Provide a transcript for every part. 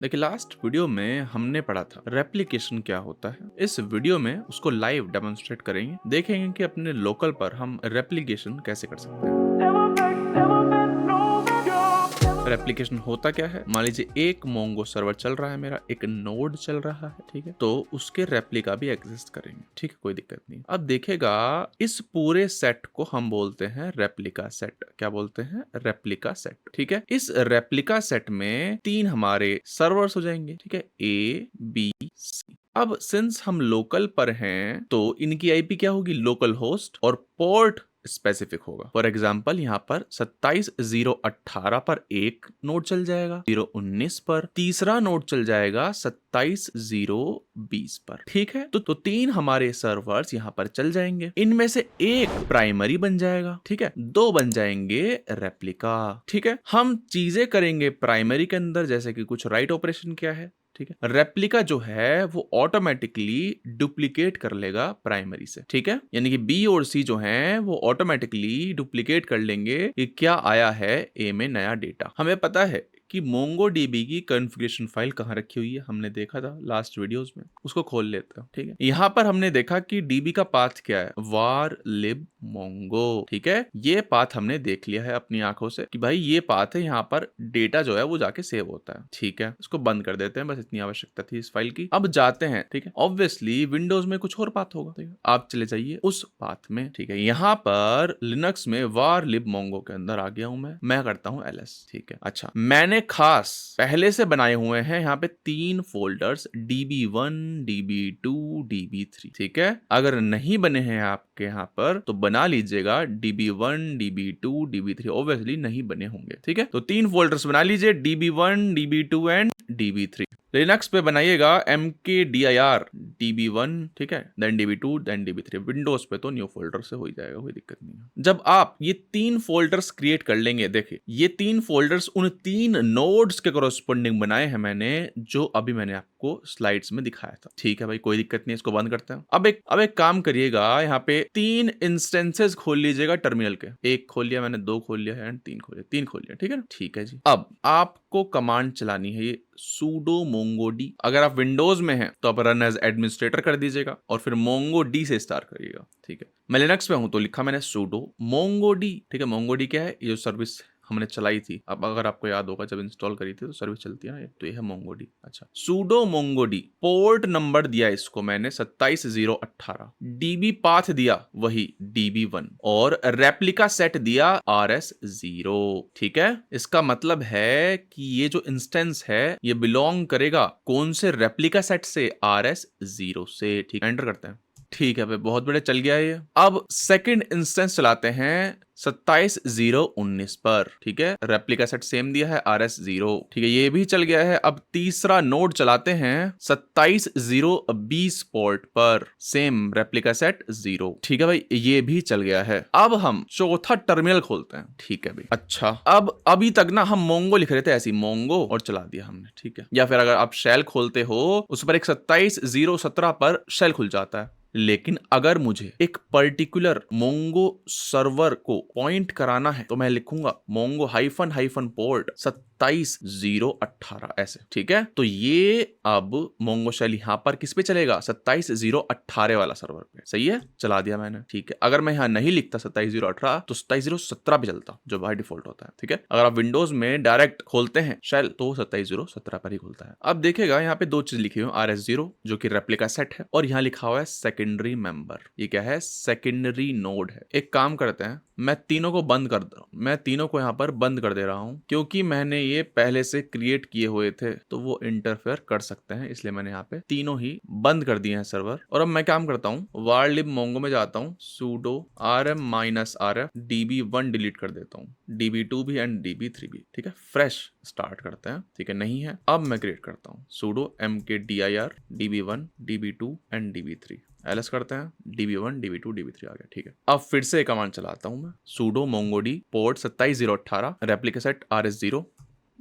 देखिए last video में हमने पढ़ा था रेप्लिकेशन क्या होता है। इस वीडियो में उसको लाइव डेमोन्स्ट्रेट करेंगे, देखेंगे कि अपने लोकल पर हम रेप्लिकेशन कैसे कर सकते हैं। रेप्लिकेशन होता क्या है, मान लीजिए एक मोंगो सर्वर चल रहा है, मेरा एक नोड चल रहा है, ठीक है, तो उसके रेप्लिका भी एग्जिस्ट करेंगे, ठीक है, कोई दिक्कत नहीं। अब देखेगा इस पूरे सेट को हम बोलते हैं रेप्लिका सेट। क्या बोलते हैं? रेप्लिका सेट, ठीक है। इस रेप्लिका सेट में 3 हमारे सर्वर्स हो जाएंगे, ठीक है, ए बी सी। अब सिंस हम लोकल पर हैं तो इनकी आईपी क्या होगी? लोकल होस्ट और पोर्ट स्पेसिफिक होगा। फॉर एग्जाम्पल यहाँ पर 27.0.18 पर एक नोड चल जाएगा, 0.19 पर तीसरा नोड चल जाएगा, 27.0.20 पर, ठीक है। तो 3 हमारे सर्वर्स यहाँ पर चल जाएंगे। इनमें से एक प्राइमरी बन जाएगा, ठीक है, 2 बन जाएंगे रेप्लिका, ठीक है। हम चीजें करेंगे प्राइमरी के अंदर, जैसे कि कुछ राइट ऑपरेशन क्या है, ठीक है। रेप्लिका जो है वो ऑटोमेटिकली डुप्लीकेट कर लेगा प्राइमरी से, ठीक है। यानी कि बी और सी जो हैं वो ऑटोमेटिकली डुप्लीकेट कर लेंगे कि क्या आया है ए में नया डेटा। हमें पता है कि MongoDB की कॉन्फ़िगरेशन फाइल कहाँ रखी हुई है, हमने देखा था लास्ट वीडियोस में। उसको खोल लेते हैं, ठीक है। यहाँ पर हमने देखा कि DB का पाथ क्या है, var lib mongo, ठीक है। ये पाथ हमने देख लिया है अपनी आंखों से कि भाई ये पाथ है, यहाँ पर डेटा जो है वो जाके सेव होता है, ठीक है। इसको बंद कर देते हैं, बस इतनी आवश्यकता थी इस फाइल की। अब जाते हैं, ठीक है। ऑब्वियसली विंडोज में कुछ और पाथ होगा, ठीक है, आप चले जाइए उस पाथ में, ठीक है। यहाँ पर लिनक्स में var lib mongo के अंदर आ गया हूं मैं करता हूँ ls, ठीक है। अच्छा, मैंने खास पहले से बनाए हुए हैं यहाँ पे 3 फोल्डर्स, db1 db2 db3, ठीक है। अगर नहीं बने हैं आपके यहाँ पर तो बना लीजिएगा, db1 db2 db3 ऑब्वियसली नहीं बने होंगे, ठीक है। तो 3 फोल्डर्स बना लीजिए, db1 db2 and db3। Linux पे बनाइएगा mkdir db1, ठीक है, then db2 then db3। Windows पे तो न्यू फोल्डर से हो ही जाएगा, कोई दिक्कत नहीं है। जब आप ये 3 फोल्डर्स क्रिएट कर लेंगे, देखिए ये 3 फोल्डर्स उन 3 नोड्स के कॉरस्पॉन्डिंग बनाए हैं मैंने, जो अभी मैंने आपको स्लाइड्स में दिखाया था, ठीक है भाई, कोई दिक्कत नहीं। इसको बंद करते हैं। अब एक काम करिएगा, यहाँ पे 3 इंस्टेंसेस खोल लीजिएगा टर्मिनल के। एक खोल लिया मैंने, 2 खोल लिया है एंड 3 खोल लिया, 3 खोल लिया, ठीक है ना, ठीक है जी। अब आपको कमांड चलानी है ये sudo mongod। अगर आप विंडोज में हैं तो आप रन एज एडमिनिस्ट्रेटर कर दीजिएगा और फिर mongod से स्टार्ट करिएगा, ठीक है। मैं लिनक्स में हूं तो लिखा मैंने sudo mongod, ठीक है। mongod क्या है? ये जो सर्विस हमने चलाई थी, अब अगर आपको याद होगा जब इंस्टॉल करी थी तो सर्विस चलती है ना, तो ये है mongod। अच्छा, sudo mongod, पोर्ट नंबर दिया इसको मैंने 27.0.18, db पाथ दिया वही db1 और रेप्लिका सेट दिया rs0, ठीक है। इसका मतलब है कि ये जो इंस्टेंस है ये बिलोंग करेगा कौन से रेप्लिका सेट से? rs0 से, ठीक। एंटर करते हैं, ठीक है भाई, बहुत बड़े चल गया है ये। अब सेकंड इंस्टेंस चलाते हैं 27.0.19 पर, ठीक है। रेप्लिका सेट सेम दिया है rs0, ठीक है, ये भी चल गया है। अब तीसरा नोड चलाते हैं 27.0.20 पोर्ट पर, सेम रेप्लिका सेट 0, ठीक है भाई, ये भी चल गया है। अब हम चौथा टर्मिनल खोलते हैं, ठीक है भाई। अच्छा, अब अभी तक ना हम मोंगो लिख रहे थे, ऐसी मोंगो और चला दिया हमने, ठीक है। या फिर अगर आप शेल खोलते हो उस पर एक 27.0.17 पर शेल खुल जाता है। लेकिन अगर मुझे एक पर्टिकुलर मोंगो सर्वर को पॉइंट कराना है तो मैं लिखूंगा मोंगो हाइफन पोर्ट 27.0.18 ऐसे, ठीक है। तो ये अब मोंगो शेल यहाँ पर किस पे चलेगा? 27.0.18 वाला सर्वर पे, सही है, चला दिया मैंने, ठीक है। अगर मैं यहाँ नहीं लिखता 27.0.18 तो 27.0.17 पे चलता, जो बाय डिफॉल्ट होता है, ठीक है। अगर आप विंडोज में डायरेक्ट खोलते हैं शेल तो 27.0.17 पर ही खुलता है। अब देखिएगा यहाँ पे 2 चीज लिखी हुई, rs0 जो कि रेप्लिका सेट है, और यहाँ लिखा हुआ है सेकेंडरी मेंबर। ये क्या है? सेकेंडरी नोड है। एक काम करते हैं, मैं तीनों को बंद कर दे मैं तीनों को यहाँ पर बंद कर दे रहा हूँ, क्योंकि मैंने ये पहले से क्रिएट किए हुए थे तो वो इंटरफेयर कर सकते हैं, इसलिए मैंने यहाँ पे तीनों ही बंद कर दिए हैं सर्वर। और अब मैं काम करता हूँ, var lib mongo में जाता हूँ, sudo rm-rf db1 डिलीट कर देता हूँ, db2 भी एंड db3 भी, ठीक है। फ्रेश स्टार्ट करते हैं, ठीक है। नहीं है, अब मैं क्रिएट करता हूँ sudo mkdir db1 db2 and db3, ls करते हैं, db1 db2 db3 आ गया, ठीक है। अब फिर से कमांड चलाता हूं मैं, sudo mongod port 27.0.18 replica set rs0,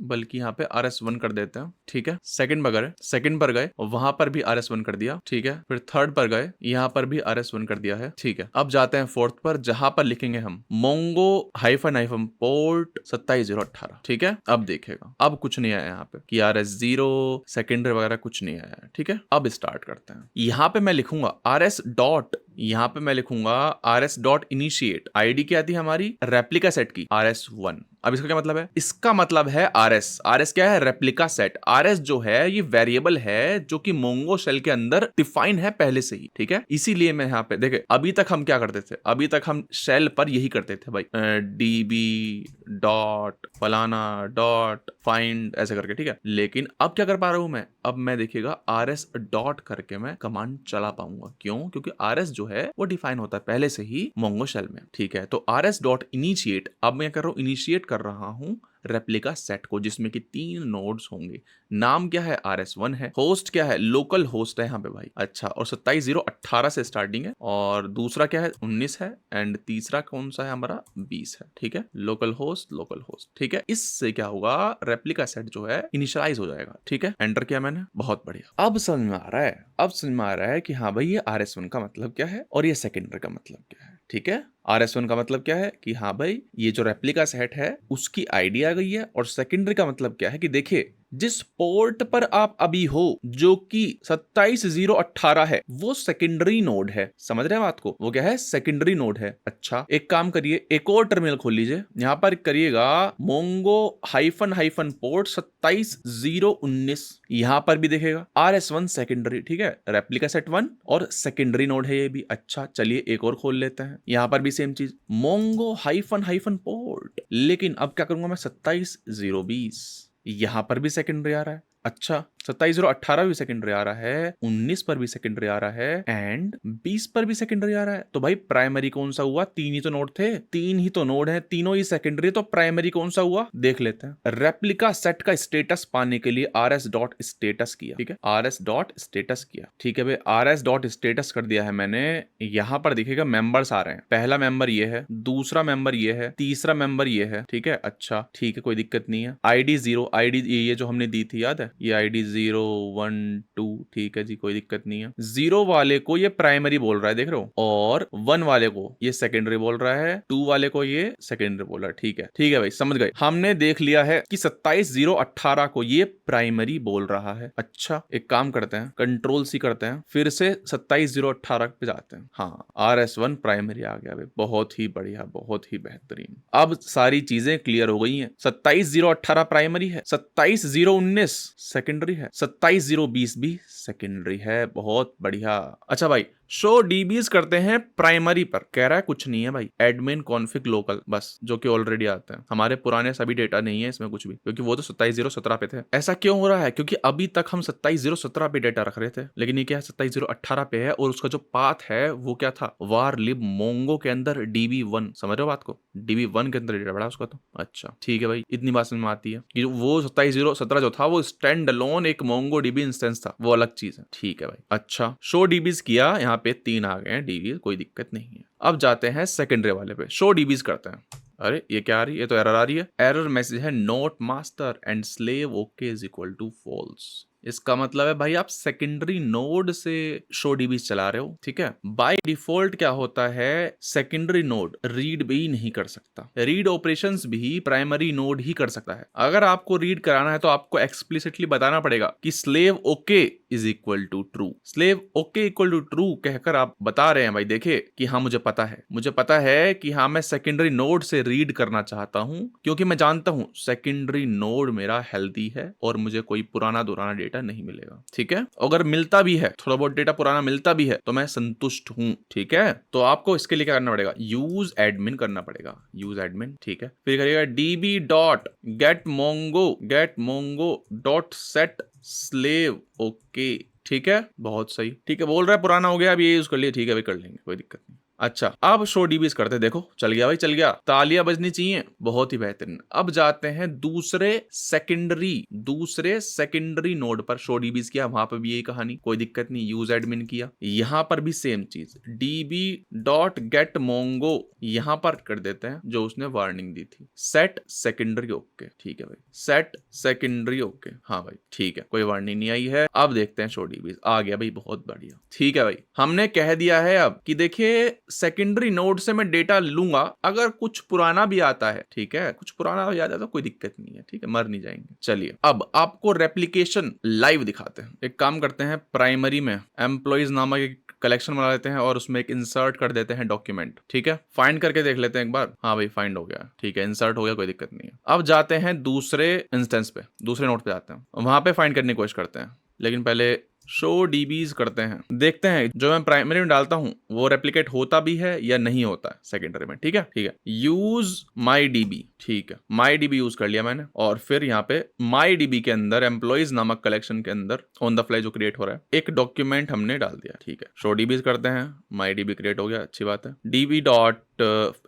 बल्कि यहाँ पे RS1 कर देते हैं, ठीक है। सेकंड पर गए, वहां पर भी RS1 कर दिया, ठीक है। फिर थर्ड पर गए, यहाँ पर भी RS1 कर दिया है, ठीक है। अब जाते हैं फोर्थ पर, जहां पर लिखेंगे हम मोंगो हाइफन पोर्ट 27018, ठीक है। अब देखेगा, अब कुछ नहीं आया यहाँ पे कि RS0 सेकेंडरी वगैरह कुछ नहीं आया है, ठीक है। अब स्टार्ट करते हैं। यहाँ पे मैं लिखूंगा RS डॉट, यहाँ पे मैं लिखूंगा RS डॉट इनिशिएट, आईडी क्या थी हमारी रेप्लिका सेट की RS1। अब इसका क्या मतलब है? इसका मतलब है RS क्या है? Replica set. RS जो है ये वेरिएबल है जो कि मोंगो शेल के अंदर डिफाइन है पहले से ही, ठीक है। इसीलिए मैं यहाँ पे देखे, अभी तक हम क्या करते थे, अभी तक हम शेल पर यही करते थे भाई, DB डॉट फलाना डॉट फाइंड ऐसे करके, ठीक है। लेकिन अब क्या कर पा रहा हूं मैं, अब मैं देखिएगा RS डॉट करके मैं कमांड चला पाऊंगा। क्यों? क्योंकि RS जो है वो डिफाइन होता है पहले से ही मोंगो शेल में, ठीक है। तो RS डॉट इनिशिएट, अब मैं कर रहा हूं, इनिशिएट कर रहा हूं रेप्लिका सेट को, जिसमें कि 3 नोड्स होंगे। नाम क्या है? RS1 है। होस्ट क्या है? लोकल होस्ट है यहाँ पे भाई, अच्छा। और 27018 से स्टार्टिंग है, और दूसरा क्या है? 19 है, एंड तीसरा कौन सा है हमारा? 20 है, ठीक है। लोकल होस्ट, ठीक है। इससे क्या होगा, रेप्लिका सेट जो है इनिशियलाइज हो जाएगा, ठीक है। एंटर किया मैंने, बहुत बढ़िया। अब समझ में आ रहा है, अब समझ में आ रहा है कि हाँ भाई ये RS1 का मतलब क्या है और ये सेकेंडरी का मतलब क्या है, ठीक है। RS1 का मतलब क्या है कि हाँ भाई ये जो रेप्लिका सेट है उसकी आईडी आ गई है, और सेकेंडरी का मतलब क्या है कि देखिए जिस पोर्ट पर आप अभी हो जो कि 27018 है वो सेकेंडरी नोड है। समझ रहे हैं बात को? वो क्या है? सेकेंडरी नोड है। अच्छा, एक काम करिए, एक और टर्मिनल खोल लीजिए, यहां पर करिएगा मोंगो हाइफन पोर्ट 27019, यहां पर भी देखेगा RS1 सेकेंडरी, ठीक है। रेप्लिका सेट 1 और सेकेंडरी नोड है ये भी। अच्छा चलिए एक और खोल लेते हैं, यहां पर भी सेम चीज, मोंगो हाइफन पोर्ट, लेकिन अब क्या करूंगा मैं, 27020, यहां पर भी सेकेंडरी आ रहा है। अच्छा, 27018 भी सेकेंडरी आ रहा है, 19 पर भी सेकेंडरी आ रहा है, एंड 20 पर भी सेकेंडरी आ रहा है। तो भाई प्राइमरी कौन सा हुआ? 3 ही तो नोड थे, 3 ही तो नोड है, तीनों ही सेकेंडरी, तो प्राइमरी कौन सा हुआ देख लेते हैं। रेप्लिका सेट का स्टेटस पाने के लिए RS डॉट स्टेटस किया, ठीक है। RS डॉट स्टेटस किया, ठीक है भाई। RS डॉट स्टेटस कर दिया है मैंने। यहां पर दिखेगा मेंबर्स आ रहे हैं, पहला मेंबर ये है, दूसरा मेंबर ये है, तीसरा मेंबर ये है, ठीक है। अच्छा ठीक है, कोई दिक्कत नहीं है। ID 0, ID ये जो हमने दी थी याद है, ये ID 0 1 2, ठीक है जी, कोई दिक्कत नहीं है। 0 वाले को ये प्राइमरी बोल रहा है, देख रहे हो, और 1 वाले को ये सेकेंडरी बोल रहा है, 2 वाले को ये सेकेंडरी बोल रहा है, ठीक है। ठीक है भाई, समझ गए। हमने देख लिया है कि 27018 को ये प्राइमरी बोल रहा है। अच्छा एक काम करते हैं, कंट्रोल C करते हैं, फिर से 27018 पे जाते हैं। हाँ, RS1 प्राइमरी आ गया भाई, बहुत ही बढ़िया, बहुत ही बेहतरीन। अब सारी चीजें क्लियर हो गई हैं। 27018 प्राइमरी है, 27019 सेकेंडरी है, 27020 भी सेकेंडरी है, बहुत बढ़िया। अच्छा भाई, शो डीबीज करते हैं प्राइमरी पर, कह रहा है कुछ नहीं है भाई, एडमिन कॉन्फिग लोकल बस, जो कि ऑलरेडी आते हैं। हमारे पुराने सभी डेटा नहीं है इसमें कुछ भी, क्योंकि वो तो 27017 पे थे। ऐसा क्यों हो रहा है? क्योंकि अभी तक हम 27017 पे डेटा रख रहे थे, लेकिन ये क्या 27018 पे है, और उसका जो पाथ है वो क्या था, वार लिब मोंगो के अंदर DB1। समझ रहे हो बात को? DB1 के अंदर डेटा बढ़ा उसका तो। अच्छा ठीक है भाई, इतनी बात समझ में आती है कि वो 27017 जो था वो स्टैंड अलोन एक मोंगो DB इंस्टेंस था, वो अलग चीज है। ठीक है भाई। अच्छा, शो डीबीज किया, यहाँ पे 3 आ गए हैं DB, कोई दिक्कत नहीं है। अब जाते हैं सेकेंडरी वाले पे, शो डीबीज करते हैं। अरे ये क्या आ रही है? ये तो एरर आ रही है। एरर मैसेज है not master and slave okay is equal to false. इसका मतलब है भाई आप सेकेंडरी नोड से शो डीबीज चला रहे हो, ठीक है। बाय डिफॉल्ट क्या होता है, सेकेंडरी नोड रीड भी नहीं कर सकता, रीड ऑपरेशंस भी प्राइमरी नोड ही कर सकता है। अगर आपको रीड कराना है तो आपको एक्सप्लिसिटली बताना पड़ेगा कि slave okay is equal to true, slave okay equal to true कहकर आप बता रहे हैं भाई, देखे कि हाँ मुझे पता है कि हाँ मैं सेकेंडरी नोड से रीड करना चाहता हूं, क्योंकि मैं जानता हूं सेकेंडरी नोड मेरा हेल्दी है और मुझे कोई पुराना दुराना डेटा नहीं मिलेगा, ठीक है। अगर मिलता भी है, थोड़ा बहुत डेटा पुराना मिलता भी है, तो मैं संतुष्ट हूं, ठीक है। तो आपको इसके लिए क्या करना पड़ेगा, यूज एडमिन करना पड़ेगा, यूज एडमिन, ठीक है। फिर करिएगा db dot gate Mongo dot set slave okay, ठीक है, बहुत सही। ठीक है, बोल रहा है पुराना हो गया, अब ये यूज कर लिया, ठीक है भाई, कर लेंगे, कोई दिक्कत नहीं। अच्छा, अब शो डीबीज करते हैं। देखो चल गया भाई, चल गया, तालियां बजनी चाहिए, बहुत ही बेहतरीन। अब जाते हैं दूसरे सेकेंडरी नोड पर, शो डीबीज किया, वहां पर भी यही कहानी, कोई दिक्कत नहीं, यूज एडमिन किया, यहां पर भी सेम चीज, db डॉट गेट मोंगो यहां पर कर देते हैं जो उसने वार्निंग दी थी, सेट सेकेंडरी ओके, ठीक है भाई, सेट सेकेंडरी ओके, हाँ भाई ठीक है, कोई वार्निंग नहीं आई है। अब देखते हैं शो डीबीज, आ गया भाई, बहुत बढ़िया, ठीक है भाई, हमने कह दिया है अब कि देखिए सेकेंडरी नोड से मैं डेटा लूंगा, अगर कुछ पुराना भी आता है, ठीक है, कुछ पुराना भी आता है तो कोई दिक्कत नहीं है, ठीक है, मर नहीं जाएंगे। चलिए अब आपको रेप्लिकेशन लाइव दिखाते हैं। एक काम करते हैं, प्राइमरी में एम्प्लॉइज नामक एक कलेक्शन बना लेते हैं और उसमें एक इंसर्ट कर देते हैं डॉक्यूमेंट, ठीक है, फाइंड करके देख लेते हैं एक बार, हाँ भाई फाइंड हो गया, ठीक है, इंसर्ट हो गया, कोई दिक्कत नहीं है। अब जाते हैं दूसरे इंस्टेंस पे, दूसरे नोड पे जाते हैं, वहां पे फाइंड करने की कोशिश करते हैं, लेकिन पहले शो डीबीज करते हैं, देखते हैं जो मैं प्राइमरी में डालता हूं वो रेप्लिकेट होता भी है या नहीं होता है सेकेंडरी में, ठीक है, ठीक है, यूज माई डीबी, ठीक है, माई डीबी यूज कर लिया मैंने, और फिर यहाँ पे माई डीबी के अंदर एम्प्लॉइज नामक कलेक्शन के अंदर ऑन द फ्लाई जो क्रिएट हो रहा है एक डॉक्यूमेंट हमने डाल दिया, ठीक है, शो डीबीज करते हैं, माई डीबी क्रिएट हो गया, अच्छी बात है, dB dot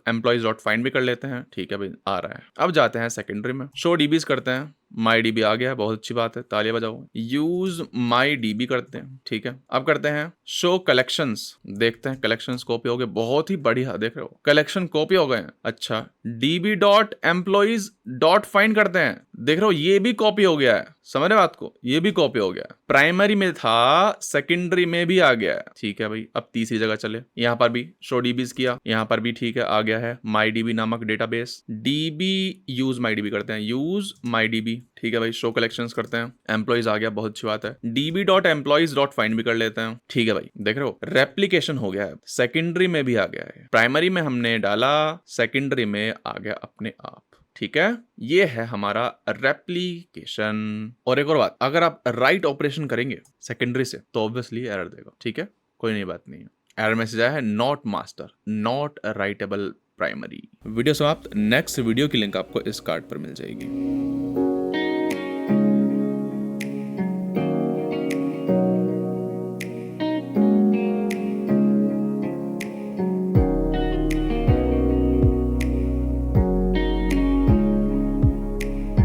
employees dot find भी कर लेते हैं, ठीक है भाई, आ रहा है। अब जाते हैं सेकेंडरी में, शो डीबीज करते हैं, माई डीबी आ गया, बहुत अच्छी बात है, तालियां बजाओ, यूज माई डीबी करते हैं, ठीक है, अब करते हैं शो कलेक्शंस, देखते हैं कलेक्शंस कॉपी हो गए, बहुत ही बढ़िया, देख रहे हो कलेक्शन कॉपी हो गए हैं। अच्छा, dB dot employees dot find करते हैं, देख रहे हो ये भी कॉपी हो गया है, समझ रहे बात को, ये भी कॉपी हो गया, प्राइमरी में था, सेकेंडरी में भी आ गया है, ठीक है भाई। अब तीसरी जगह चले, यहाँ पर भी शो डीबीज किया, यहाँ पर भी ठीक है, आ गया है माई डीबी नामक database, dB use my DB करते हैं, यूज माई डीबी, ठीक है भाई, शो कलेक्शंस करते हैं, एम्प्लॉइज आ गया, बहुत अच्छी बात है, dB dot employees dot find भी कर लेते हैं, ठीक है भाई, देख रहे हो रेप्लिकेशन हो गया है, सेकेंडरी में भी आ गया है, प्राइमरी में हमने डाला, सेकेंडरी में आ गया अपने आप, ठीक है, ये है हमारा रेप्लिकेशन। और एक और बात, अगर आप राइट ऑपरेशन करेंगे सेकेंडरी से तो ऑब्वियसली एरर देगा, ठीक है, कोई नई बात नहीं है, एरर मैसेज आया है, not master, not writable primary. Video समाप्त, नेक्स्ट वीडियो की लिंक आपको इस कार्ड पर मिल जाएगी।